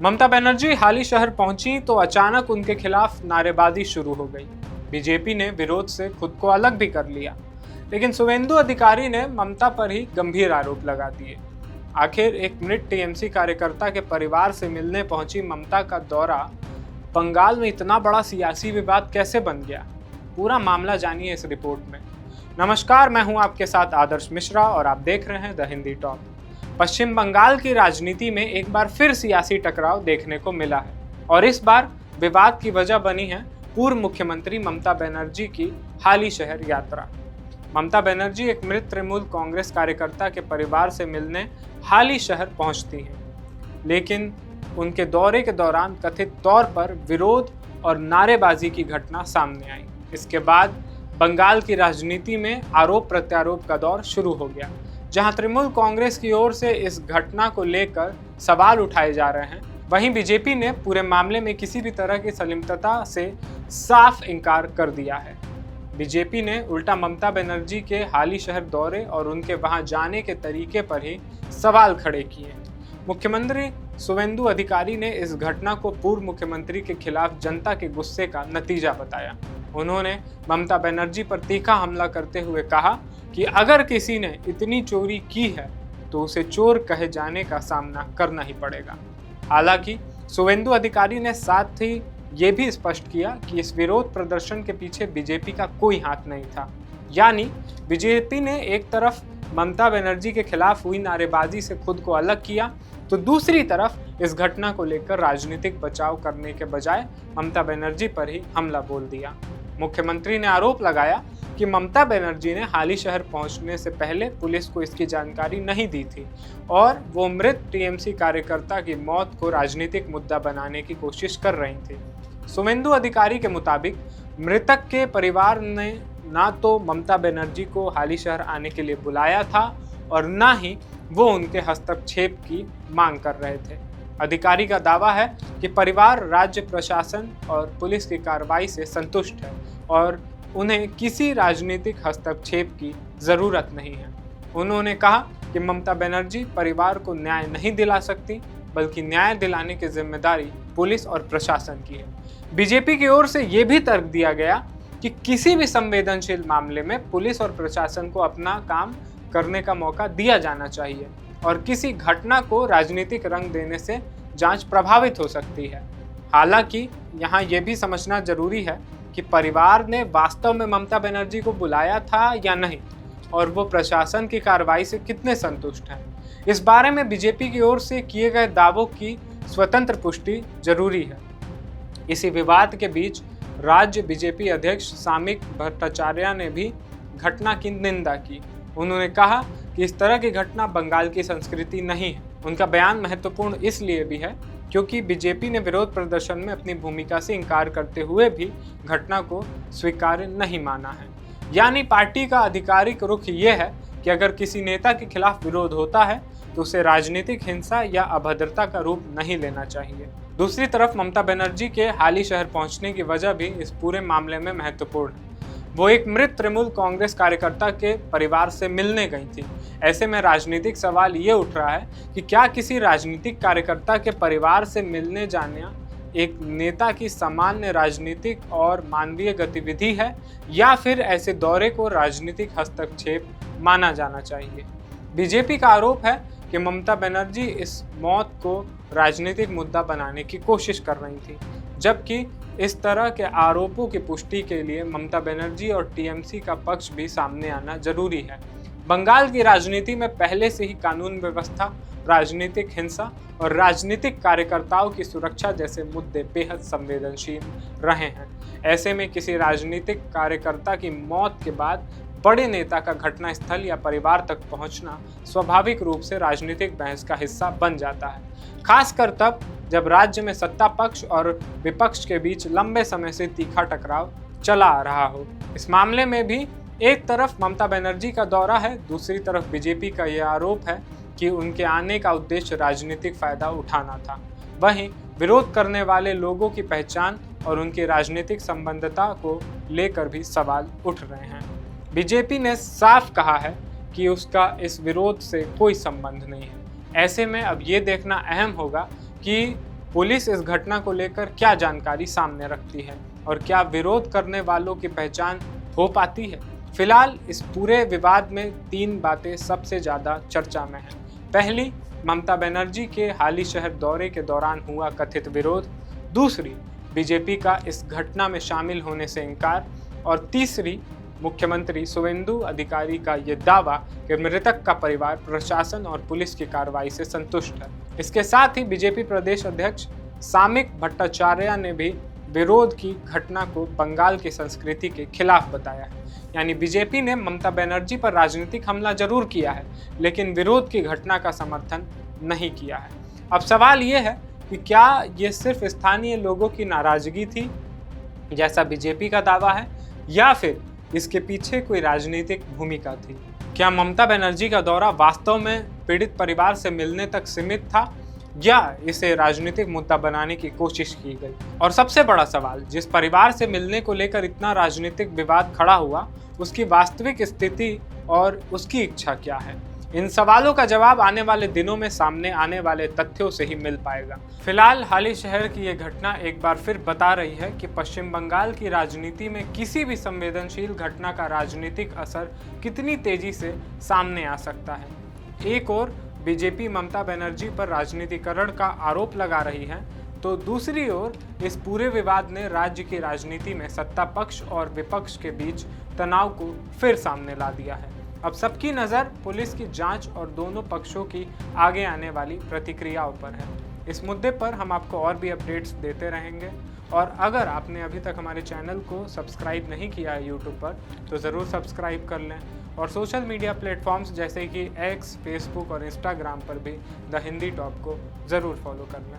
ममता बनर्जी हाल ही शहर पहुंची तो अचानक उनके खिलाफ नारेबाजी शुरू हो गई। बीजेपी ने विरोध से खुद को अलग भी कर लिया, लेकिन शुवेंदु अधिकारी ने ममता पर ही गंभीर आरोप लगा दिए। आखिर एक मृत टीएमसी कार्यकर्ता के परिवार से मिलने पहुंची ममता का दौरा बंगाल में इतना बड़ा सियासी विवाद कैसे बन गया? पूरा मामला जानिए इस रिपोर्ट में। नमस्कार, मैं हूं आपके साथ आदर्श मिश्रा और आप देख रहे हैं द हिंदी टॉक। पश्चिम बंगाल की राजनीति में एक बार फिर सियासी टकराव देखने को मिला है और इस बार विवाद की वजह बनी है पूर्व मुख्यमंत्री ममता बनर्जी की हाली शहर यात्रा। ममता बनर्जी एक मृत तृणमूल कांग्रेस कार्यकर्ता के परिवार से मिलने हाली शहर पहुंचती हैं, लेकिन उनके दौरे के दौरान कथित तौर पर विरोध और नारेबाजी की घटना सामने आई। इसके बाद बंगाल की राजनीति में आरोप प्रत्यारोप का दौर शुरू हो गया, जहां तृणमूल कांग्रेस की ओर से इस घटना को लेकर सवाल उठाए जा रहे हैं। वहीं बीजेपी ने पूरे मामले में किसी भी तरह की संलिप्तता से साफ इनकार कर दिया है। बीजेपी ने उल्टा ममता बनर्जी के हाली शहर दौरे और उनके वहां जाने के तरीके पर ही सवाल खड़े किए। मुख्यमंत्री शुवेंदु अधिकारी ने इस घटना को पूर्व मुख्यमंत्री के खिलाफ जनता के गुस्से का नतीजा बताया। उन्होंने ममता बनर्जी पर तीखा हमला करते हुए कहा कि अगर किसी ने इतनी चोरी की है तो उसे चोर कहे जाने का सामना करना ही पड़ेगा। हालांकि शुवेंदु अधिकारी ने साथ ही ये भी स्पष्ट किया कि इस विरोध प्रदर्शन के पीछे बीजेपी का कोई हाथ नहीं था। यानी बीजेपी ने एक तरफ ममता बनर्जी के खिलाफ हुई नारेबाजी से खुद को अलग किया, तो दूसरी तरफ इस घटना को लेकर राजनीतिक बचाव करने के बजाय ममता बनर्जी पर ही हमला बोल दिया। मुख्यमंत्री ने आरोप लगाया कि ममता बनर्जी ने हाली शहर पहुंचने से पहले पुलिस को इसकी जानकारी नहीं दी थी और वो मृत टीएमसी कार्यकर्ता की मौत को राजनीतिक मुद्दा बनाने की कोशिश कर रही थी। शुवेंदु अधिकारी के मुताबिक मृतक के परिवार ने ना तो ममता बनर्जी को हाली शहर आने के लिए बुलाया था और ना ही वो उनके हस्तक्षेप की मांग कर रहे थे। अधिकारी का दावा है कि परिवार राज्य प्रशासन और पुलिस की कार्रवाई से संतुष्ट है और उन्हें किसी राजनीतिक हस्तक्षेप की जरूरत नहीं है। उन्होंने कहा कि ममता बनर्जी परिवार को न्याय नहीं दिला सकती, बल्कि न्याय दिलाने की जिम्मेदारी पुलिस और प्रशासन की है। बीजेपी की ओर से ये भी तर्क दिया गया कि किसी भी संवेदनशील मामले में पुलिस और प्रशासन को अपना काम करने का मौका दिया जाना चाहिए और किसी घटना को राजनीतिक रंग देने से जांच प्रभावित हो सकती है। हालांकि यहाँ ये भी समझना जरूरी है कि परिवार ने वास्तव में ममता बनर्जी को बुलाया था या नहीं और वो प्रशासन की कार्रवाई से कितने संतुष्ट हैं। इस बारे में बीजेपी की ओर से किए गए दावों की स्वतंत्र पुष्टि जरूरी है। इसी विवाद के बीच राज्य बीजेपी अध्यक्ष सामिक भट्टाचार्य ने भी घटना की निंदा की। उन्होंने कहा कि इस तरह की घटना बंगाल की संस्कृति नहीं है। उनका बयान महत्वपूर्ण इसलिए भी है क्योंकि बीजेपी ने विरोध प्रदर्शन में अपनी भूमिका से इंकार करते हुए भी घटना को स्वीकार्य नहीं माना है। यानी पार्टी का आधिकारिक रुख ये है कि अगर किसी नेता के खिलाफ विरोध होता है तो उसे राजनीतिक हिंसा या अभद्रता का रूप नहीं लेना चाहिए। दूसरी तरफ ममता बनर्जी के हाली शहर पहुंचने की वजह भी इस पूरे मामले में महत्वपूर्ण है। वो एक मृत तृणमूल कांग्रेस कार्यकर्ता के परिवार से मिलने गई थी। ऐसे में राजनीतिक सवाल ये उठ रहा है कि क्या किसी राजनीतिक कार्यकर्ता के परिवार से मिलने जाना एक नेता की सामान्य राजनीतिक और मानवीय गतिविधि है या फिर ऐसे दौरे को राजनीतिक हस्तक्षेप माना जाना चाहिए। बीजेपी का आरोप है कि ममता बनर्जी इस मौत को राजनीतिक मुद्दा बनाने की कोशिश कर रही थी, जबकि इस तरह के आरोपों की पुष्टि के लिए ममता बनर्जी और टीएमसी का पक्ष भी सामने आना जरूरी है। बंगाल की राजनीति में पहले से ही कानून व्यवस्था, राजनीतिक हिंसा और राजनीतिक कार्यकर्ताओं की सुरक्षा जैसे मुद्दे बेहद संवेदनशील रहे हैं। ऐसे में किसी राजनीतिक कार्यकर्ता की मौत के बाद बड़े नेता का घटनास्थल या परिवार तक पहुंचना स्वाभाविक रूप से राजनीतिक बहस का हिस्सा बन जाता है, खासकर तब जब राज्य में सत्ता पक्ष और विपक्ष के बीच लंबे समय से तीखा टकराव चला आ रहा हो। इस मामले में भी एक तरफ ममता बनर्जी का दौरा है, दूसरी तरफ बीजेपी का यह आरोप है कि उनके आने का उद्देश्य राजनीतिक फायदा उठाना था। वहीं विरोध करने वाले लोगों की पहचान और उनकी राजनीतिक संबद्धता को लेकर भी सवाल उठ रहे हैं। बीजेपी ने साफ कहा है कि उसका इस विरोध से कोई संबंध नहीं है। ऐसे में अब ये देखना अहम होगा कि पुलिस इस घटना को लेकर क्या जानकारी सामने रखती है और क्या विरोध करने वालों की पहचान हो पाती है। फिलहाल इस पूरे विवाद में 3 बातें सबसे ज्यादा चर्चा में हैं। पहली, ममता बनर्जी के हाली शहर दौरे के दौरान हुआ कथित विरोध। दूसरी, बीजेपी का इस घटना में शामिल होने से इनकार। और तीसरी, मुख्यमंत्री शुवेंदु अधिकारी का ये दावा कि मृतक का परिवार प्रशासन और पुलिस की कार्रवाई से संतुष्ट है। इसके साथ ही बीजेपी प्रदेश अध्यक्ष सामिक भट्टाचार्य ने भी विरोध की घटना को बंगाल की संस्कृति के खिलाफ बताया है। यानी बीजेपी ने ममता बनर्जी पर राजनीतिक हमला जरूर किया है, लेकिन विरोध की घटना का समर्थन नहीं किया है। अब सवाल ये है कि क्या ये सिर्फ स्थानीय लोगों की नाराजगी थी, जैसा बीजेपी का दावा है, या फिर इसके पीछे कोई राजनीतिक भूमिका थी? क्या ममता बनर्जी का दौरा वास्तव में पीड़ित परिवार से मिलने तक सीमित था, या इसे राजनीतिक मुद्दा बनाने की कोशिश की गई? और सबसे बड़ा सवाल, जिस परिवार से मिलने को लेकर इतना राजनीतिक विवाद खड़ा हुआ, उसकी वास्तविक स्थिति और उसकी इच्छा क्या है? इन सवालों का जवाब आने वाले दिनों में सामने आने वाले तथ्यों से ही मिल पाएगा। फिलहाल हाली शहर की ये घटना एक बार फिर बता रही है कि पश्चिम बंगाल की राजनीति में किसी भी संवेदनशील घटना का राजनीतिक असर कितनी तेजी से सामने आ सकता है। एक ओर बीजेपी ममता बनर्जी पर राजनीतिकरण का आरोप लगा रही है, तो दूसरी ओर इस पूरे विवाद ने राज्य की राजनीति में सत्ता पक्ष और विपक्ष के बीच तनाव को फिर सामने ला दिया है। अब सबकी नज़र पुलिस की जांच और दोनों पक्षों की आगे आने वाली प्रतिक्रियाओं पर है। इस मुद्दे पर हम आपको और भी अपडेट्स देते रहेंगे, और अगर आपने अभी तक हमारे चैनल को सब्सक्राइब नहीं किया है यूट्यूब पर, तो ज़रूर सब्सक्राइब कर लें, और सोशल मीडिया प्लेटफॉर्म्स जैसे कि एक्स, फेसबुक और इंस्टाग्राम पर भी द हिंदी टॉप को ज़रूर फॉलो कर लें।